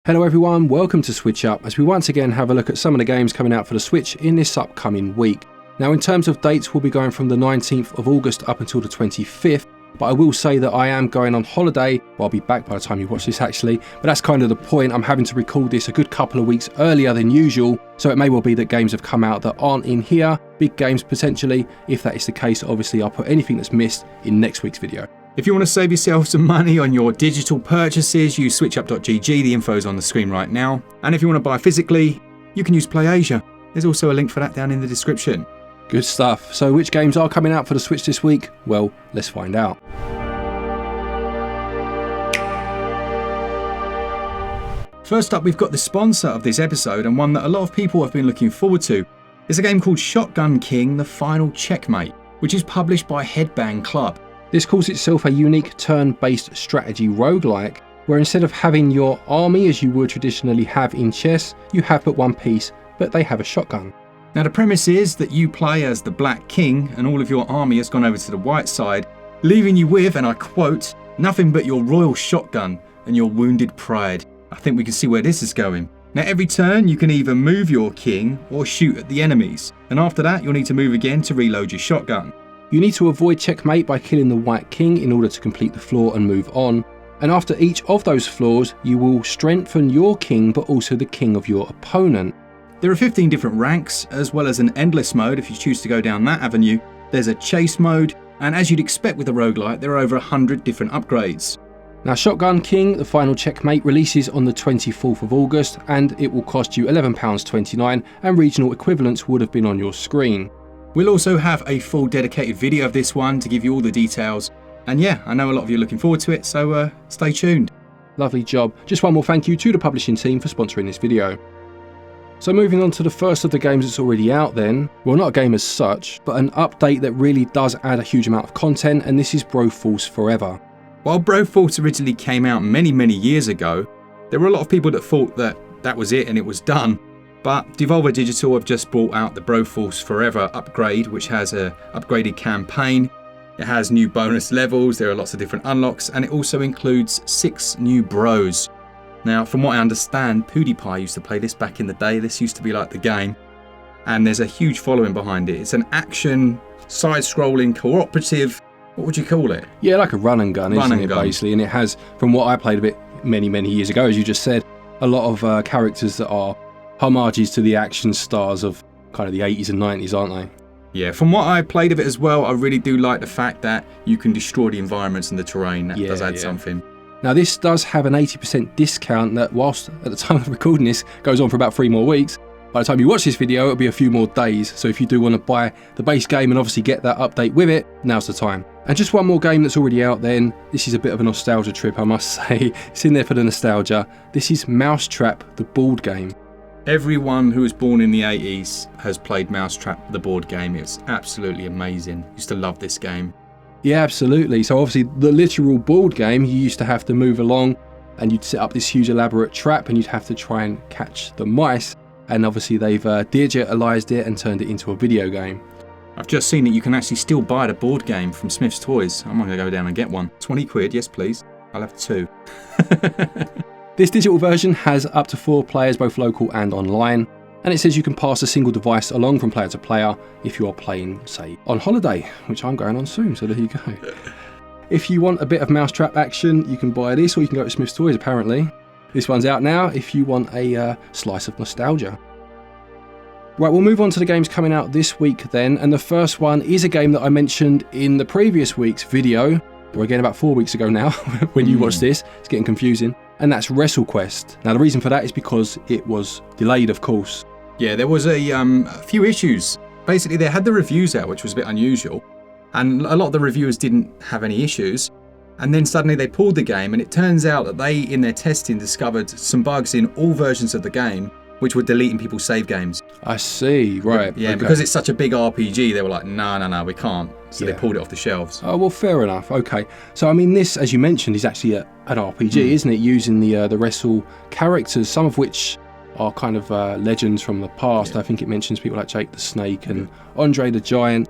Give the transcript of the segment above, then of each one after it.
Hello everyone, welcome to SwitchUp as we once again have a look at some of the games coming out for the Switch in this upcoming week. Now in terms of dates, we'll be going from the 19th of August up until the 25th, but I will say that I am going on holiday. Well, I'll be back by the time you watch this actually, but that's kind of the point. I'm having to record this a good couple of weeks earlier than usual, so it may well be that games have come out that aren't in here, big games potentially. If that is the case, obviously I'll put anything that's missed in next week's video. If you want to save yourself some money on your digital purchases, use switchup.gg, the info's on the screen right now. And if you want to buy physically, you can use PlayAsia. There's also a link for that down in the description. Good stuff. So which games are coming out for the Switch this week? Well, let's find out. First up, we've got the sponsor of this episode, and one that a lot of people have been looking forward to. It's a game called Shotgun King: The Final Checkmate, which is published by Headbang Club. This calls itself a unique turn-based strategy roguelike, where instead of having your army as you would traditionally have in chess, you have but one piece, but they have a shotgun. Now the premise is that you play as the Black King and all of your army has gone over to the white side, leaving you with, and I quote, nothing but your royal shotgun and your wounded pride. I think we can see where this is going. Now every turn you can either move your king or shoot at the enemies, and after that you'll need to move again to reload your shotgun. You need to avoid checkmate by killing the white king in order to complete the floor and move on, and after each of those floors you will strengthen your king but also the king of your opponent. There are 15 different ranks, as well as an endless mode if you choose to go down that avenue. There's a chase mode, and as you'd expect with a roguelite, there are over 100 different upgrades. Now Shotgun King: The Final Checkmate releases on the 24th of August, and it will cost you £11.29, and regional equivalents would have been on your screen. We'll also have a full dedicated video of this one to give you all the details. And yeah, I know a lot of you are looking forward to it, so stay tuned. Lovely job. Just one more thank you to the publishing team for sponsoring this video. So moving on to the first of the games that's already out then. Well, not a game as such, but an update that really does add a huge amount of content, and this is Broforce Forever. While Broforce originally came out many years ago, there were a lot of people that thought that that was it and it was done. But Devolver Digital have just brought out the Broforce Forever upgrade, which has an upgraded campaign. It has new bonus levels, there are lots of different unlocks, and it also includes 6 new bros. Now, from what I understand, PewDiePie used to play this back in the day. This used to be like the game, and there's a huge following behind it. It's an action, side-scrolling, cooperative, what would you call it? Yeah, like a run and gun, isn't it, basically? And it has, from what I played of it many years ago, as you just said, a lot of characters that are homages to the action stars of kind of the 80s and 90s, aren't they? Yeah, from what I played of it as well, I really do like the fact that you can destroy the environments and the terrain. That does add something. Now this does have an 80% discount that, whilst at the time of recording this, goes on for about 3 more weeks. By the time you watch this video, it'll be a few more days. So if you do want to buy the base game and obviously get that update with it, now's the time. And just one more game that's already out then. This is a bit of a nostalgia trip, I must say. It's in there for the nostalgia. This is Mousetrap, the board game. Everyone who was born in the 80s has played Mousetrap, the board game. It's absolutely amazing. Used to love this game. Yeah, absolutely. So obviously the literal board game, you used to have to move along and you'd set up this huge elaborate trap and you'd have to try and catch the mice. And obviously they've digitalized it and turned it into a video game. I've just seen that you can actually still buy the board game from Smith's Toys. I'm going to go down and get one. 20 quid, yes please. I'll have 2. This digital version has up to 4 players, both local and online, and it says you can pass a single device along from player to player if you are playing, say, on holiday, which I'm going on soon, so there you go. If you want a bit of Mousetrap action, you can buy this, or you can go to Smith's Toys apparently. This one's out now if you want a slice of nostalgia. Right, we'll move on to the games coming out this week then, and the first one is a game that I mentioned in the previous week's video, or again about 4 weeks ago now, when you watch this, it's getting confusing. And that's WrestleQuest. Now the reason for that is because it was delayed, of course. Yeah, there was a few issues. Basically, they had the reviews out, which was a bit unusual, and a lot of the reviewers didn't have any issues. And then suddenly they pulled the game, and it turns out that they, in their testing, discovered some bugs in all versions of the game, which were deleting people's save games. I see, right. But, yeah, okay. Because it's such a big RPG, they were like, no, we can't. So they pulled it off the shelves. Oh, well, fair enough. Okay. So, I mean, this, as you mentioned, is actually an RPG, isn't it? Using the Wrestle characters, some of which are kind of legends from the past. I think it mentions people like Jake the Snake and Andre the Giant,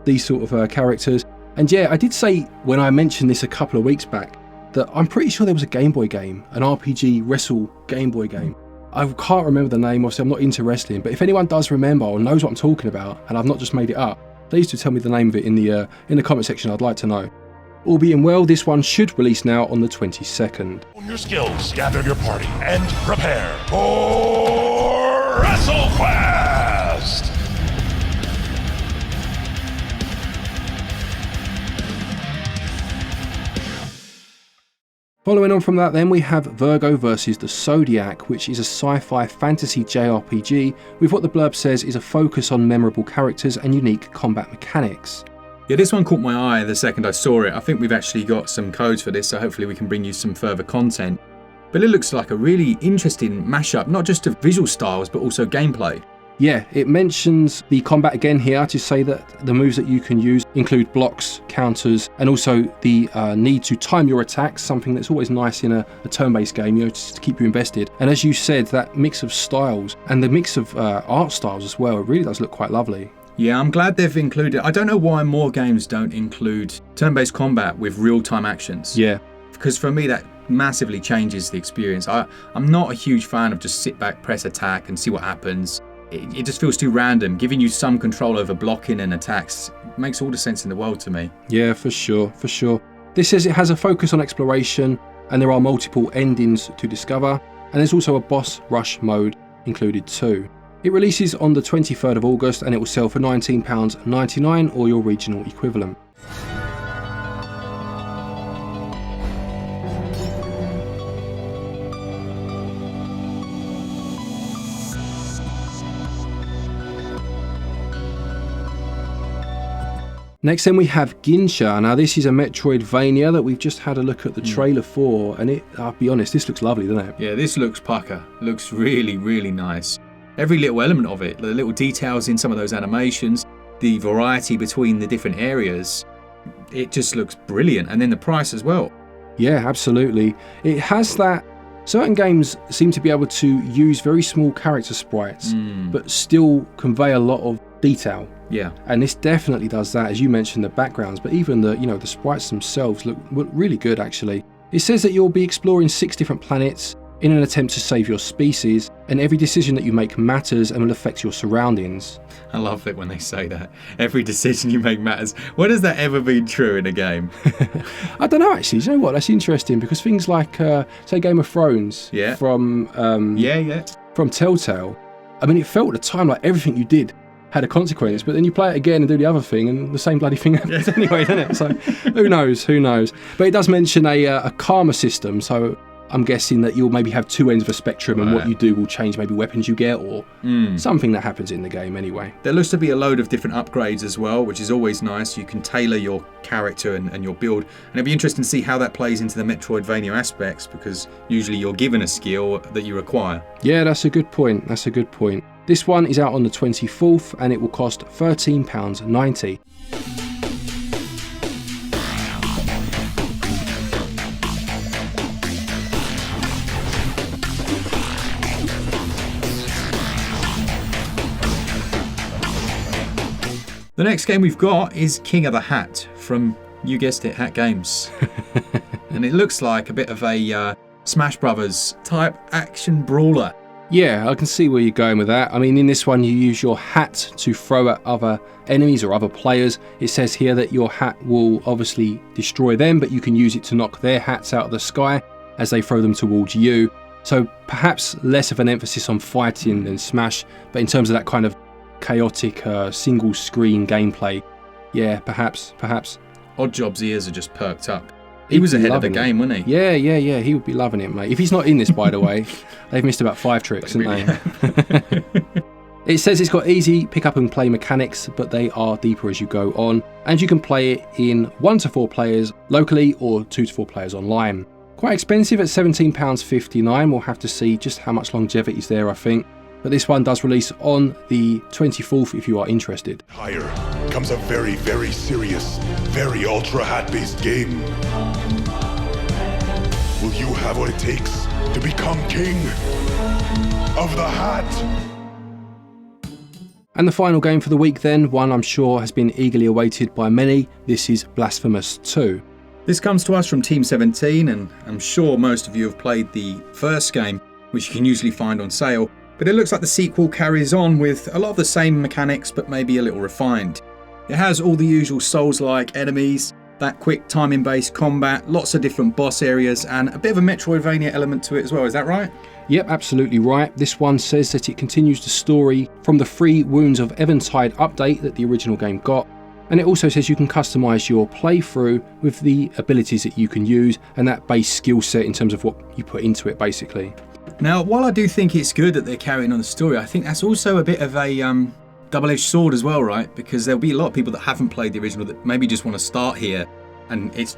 these sort of characters. And yeah, I did say when I mentioned this a couple of weeks back that I'm pretty sure there was a Game Boy game, an RPG Wrestle Game Boy game. I can't remember the name, obviously I'm not into wrestling, but if anyone does remember or knows what I'm talking about, and I've not just made it up, please do tell me the name of it in the comment section. I'd like to know. All being well, this one should release now on the 22nd. Own your skills, gather your party, and prepare for WrestleQuest! Following on from that then, we have Virgo versus the Zodiac, which is a sci-fi fantasy JRPG with what the blurb says is a focus on memorable characters and unique combat mechanics. Yeah, this one caught my eye the second I saw it. I think we've actually got some codes for this, so hopefully we can bring you some further content. But it looks like a really interesting mashup, not just of visual styles, but also gameplay. Yeah, it mentions the combat again here to say that the moves that you can use include blocks, counters, and also the need to time your attacks, something that's always nice in a turn-based game, just to keep you invested. And as you said, that mix of styles and the mix of art styles as well, it really does look quite lovely. Yeah, I'm glad they've included. I don't know why more games don't include turn-based combat with real-time actions. Yeah. Because for me, that massively changes the experience. I'm not a huge fan of just sit back, press attack, and see what happens. It just feels too random. Giving you some control over blocking and attacks makes all the sense in the world to me. Yeah, for sure. This says it has a focus on exploration, and there are multiple endings to discover, and there's also a boss rush mode included too. It releases on the 23rd of August and it will sell for £19.99 or your regional equivalent. Next then we have Ginsha. Now this is a Metroidvania that we've just had a look at the trailer for, and I'll be honest, this looks lovely, doesn't it? Yeah, this looks pucker. Looks really, really nice. Every little element of it, the little details in some of those animations, the variety between the different areas, it just looks brilliant. And then the price as well. Yeah, absolutely. It has that. Certain games seem to be able to use very small character sprites, but still convey a lot of detail. Yeah. And this definitely does that, as you mentioned, the backgrounds, but even the sprites themselves look really good actually. It says that you'll be exploring 6 different planets in an attempt to save your species, and every decision that you make matters and will affect your surroundings. I love it when they say that. Every decision you make matters. When has that ever been true in a game? I don't know actually. Do you know what? That's interesting because things like, say, Game of Thrones from Telltale, I mean, it felt at the time like everything you did had a consequence, but then you play it again and do the other thing and the same bloody thing happens anyway, doesn't it? So who knows? But it does mention a karma system, so I'm guessing that you'll maybe have 2 ends of a spectrum, and what you do will change maybe weapons you get or something that happens in the game anyway. There looks to be a load of different upgrades as well, which is always nice. You can tailor your character and your build, and it'll be interesting to see how that plays into the Metroidvania aspects, because usually you're given a skill that you require. Yeah, that's a good point. This one is out on the 24th and it will cost £13.90. The next game we've got is King of the Hat from, you guessed it, Hat Games. And it looks like a bit of a Smash Brothers type action brawler. Yeah, I can see where you're going with that. I mean, in this one, you use your hat to throw at other enemies or other players. It says here that your hat will obviously destroy them, but you can use it to knock their hats out of the sky as they throw them towards you. So perhaps less of an emphasis on fighting than Smash, but in terms of that kind of chaotic single screen gameplay, yeah, perhaps. Oddjob's ears are just perked up. He was ahead of the game, wasn't he? Yeah, he would be loving it, mate. If he's not in this, by the way, they've missed about 5 tricks, haven't they? It says it's got easy pick up and play mechanics, but they are deeper as you go on, and you can play it in 1 to 4 players locally or 2 to 4 players online. Quite expensive at £17.59. We'll have to see just how much longevity is there, I think. But this one does release on the 24th if you are interested. Higher comes a very, very serious, very ultra hat-based game. Will you have what it takes to become king of the hat? And the final game for the week then, one I'm sure has been eagerly awaited by many. This is Blasphemous 2. This comes to us from Team 17, and I'm sure most of you have played the first game, which you can usually find on sale, but it looks like the sequel carries on with a lot of the same mechanics, but maybe a little refined. It has all the usual Souls-like enemies, that quick timing-based combat, lots of different boss areas, and a bit of a Metroidvania element to it as well, is that right? Yep, absolutely right. This one says that it continues the story from the free Wounds of Eventide update that the original game got, and it also says you can customise your playthrough with the abilities that you can use and that base skill set in terms of what you put into it, basically. Now, while I do think it's good that they're carrying on the story, I think that's also a bit of a double-edged sword as well, right? Because there'll be a lot of people that haven't played the original that maybe just want to start here, and it's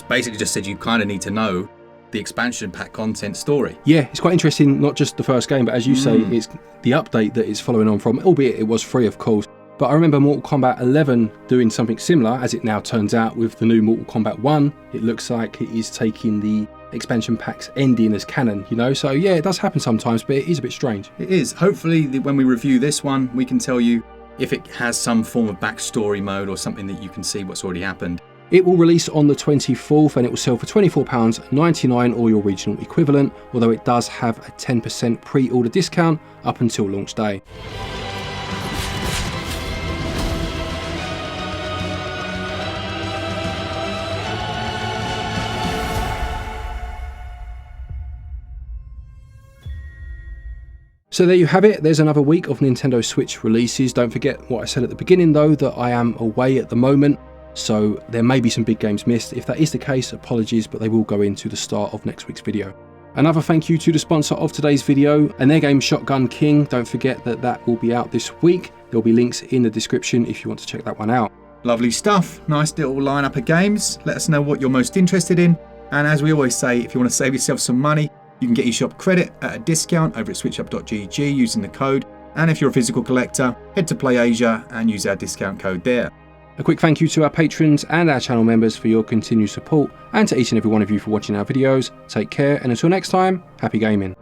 basically just said you kind of need to know the expansion pack content story. Yeah, it's quite interesting, not just the first game, but as you say, it's the update that it's following on from, albeit it was free, of course. But I remember Mortal Kombat 11 doing something similar, as it now turns out with the new Mortal Kombat 1. It looks like it is taking the expansion pack's ending as canon, you know? So yeah, it does happen sometimes, but it is a bit strange. It is. Hopefully, when we review this one, we can tell you if it has some form of backstory mode or something that you can see what's already happened. It will release on the 24th and it will sell for £24.99 or your regional equivalent, although it does have a 10% pre-order discount up until launch day. So there you have it, there's another week of Nintendo Switch releases. Don't forget what I said at the beginning though, that I am away at the moment, so there may be some big games missed. If that is the case, apologies, but they will go into the start of next week's video. Another thank you to the sponsor of today's video, and their game Shotgun King. Don't forget that that will be out this week. There'll be links in the description if you want to check that one out. Lovely stuff, nice little lineup of games. Let us know what you're most interested in, and as we always say, if you want to save yourself some money, you can get your shop credit at a discount over at switchup.gg using the code, and if you're a physical collector, head to PlayAsia and use our discount code there. A quick thank you to our patrons and our channel members for your continued support, and to each and every one of you for watching our videos. Take care, and until next time, happy gaming.